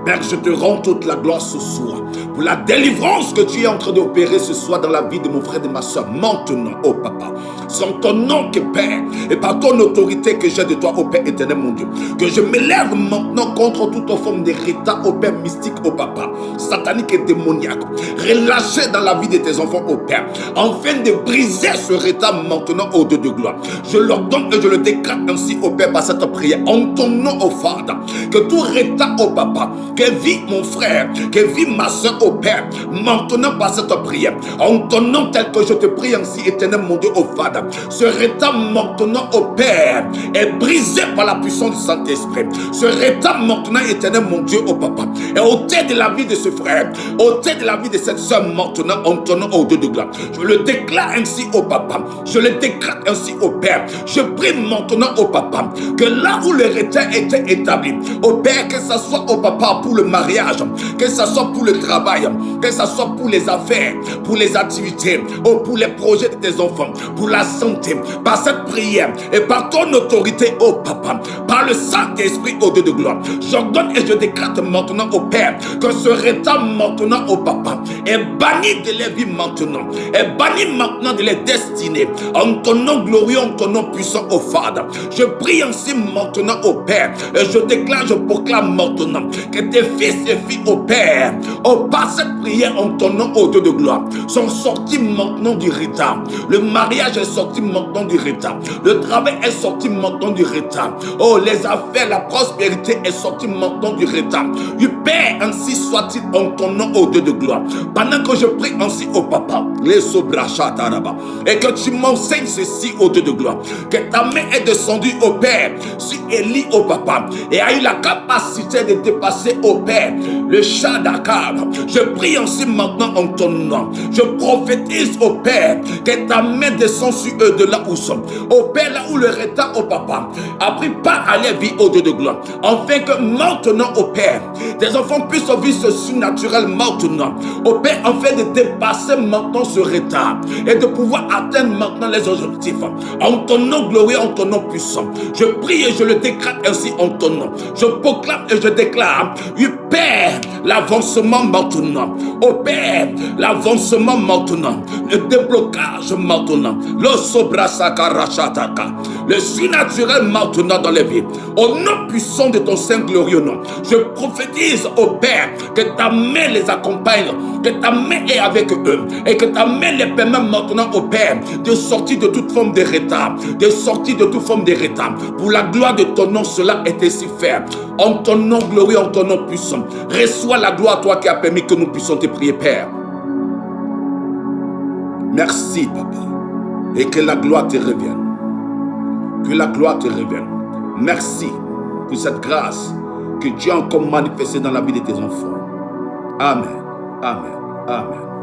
Père, je te rends toute la gloire ce soir pour la délivrance que tu es en train d'opérer ce soir dans la vie de mon frère et de ma soeur. Maintenant, oh Papa, sans ton nom que Père, et par ton autorité que j'ai de toi, oh Père éternel, mon Dieu, que je m'élève maintenant contre toute forme de rétat, oh Père mystique, oh Papa, satanique et démoniaque, relâché dans la vie de tes enfants, oh Père, afin de briser ce rétat maintenant au Dieu de gloire. Je l'ordonne et je le décrète ainsi, oh Père, par cette prière, en ton nom, oh Father, que tout rétat, oh Papa, que vit mon frère, que vit ma soeur, oh Père, maintenant par cette prière, en ton nom tel que je te prie ainsi, éternel mon Dieu, oh Father, ce rétat maintenant, oh Père, est brisé par la puissance du Saint-Esprit. Ce rétat maintenant, éternel mon Dieu, oh Papa, est ôté de la vie de ce frère, ôté de la vie de cette soeur maintenant, en ton nom, oh Dieu de gloire. Je le déclare ainsi, oh Papa, je le décrète ainsi, oh Père. Je prie maintenant, oh Papa, que là où le rétat était établi, oh Père, que ce soit, oh Papa, pour le mariage, que ce soit pour le travail, que ce soit pour les affaires, pour les activités, oh, pour les projets de tes enfants, pour la santé, par cette prière et par ton autorité, oh Papa, par le Saint-Esprit, oh Dieu de gloire, j'ordonne et je décrète maintenant, oh Père, que ce rétat maintenant, oh Papa, est banni de les vies maintenant, est banni maintenant de les destinées, en ton nom glorieux, en ton nom puissant, oh Father. Je prie ainsi maintenant, oh Père, et je déclare, je proclame maintenant que tes fils et filles, oh Père, oh, par cette prière en ton nom, oh Dieu de gloire, sont sortis maintenant du retard. Le mariage est sorti maintenant du retard. Le travail est sorti maintenant du retard. Oh, les affaires, la prospérité est sortie maintenant du retard. Du Père, ainsi soit-il en ton nom, oh Dieu de gloire. Pendant que je prie ainsi, oh Papa, les sobrachataraba, et que tu m'enseignes ceci, oh Dieu de gloire, que ta main est descendue, oh Père, sur Élie, oh Papa, et a eu la capacité de dépasser, oh Père, le chat d'Akab. Je prie ainsi maintenant en ton nom. Je prophétise, oh Père, que ta main descend sur eux de là où ils sont. Oh Père, là où le retard, oh Papa, a pris part à leur vie, oh Dieu de gloire. Afin que maintenant, oh Père, tes enfants puissent vivre ce surnaturel maintenant. Oh Père, afin de dépasser maintenant ce retard et de pouvoir atteindre maintenant les objectifs. En ton nom glorieux, en ton nom puissant. Je prie et je le décrète ainsi en ton nom. Je proclame et je déclare, oui Père, l'avancement maintenant. Oh Père, l'avancement maintenant. Le déblocage maintenant. Le sobrasakarachataka. Le surnaturel maintenant dans les vies. Au nom puissant de ton Saint glorieux nom. Je prophétise au Père que ta main les accompagne. Que ta main est avec eux. Et que ta main les permet maintenant au Père de sortir de toute forme de retard. De sortir de toute forme de retard. Pour la gloire de ton nom, cela est ainsi fait. En ton nom glorieux, en ton nom puissant. Reçois la gloire à toi qui a permis que nous puissions te prier, Père. Merci, Papa. Et que la gloire te revienne. Que la gloire te revienne. Merci pour cette grâce que Dieu a encore manifestée dans la vie de tes enfants. Amen. Amen. Amen.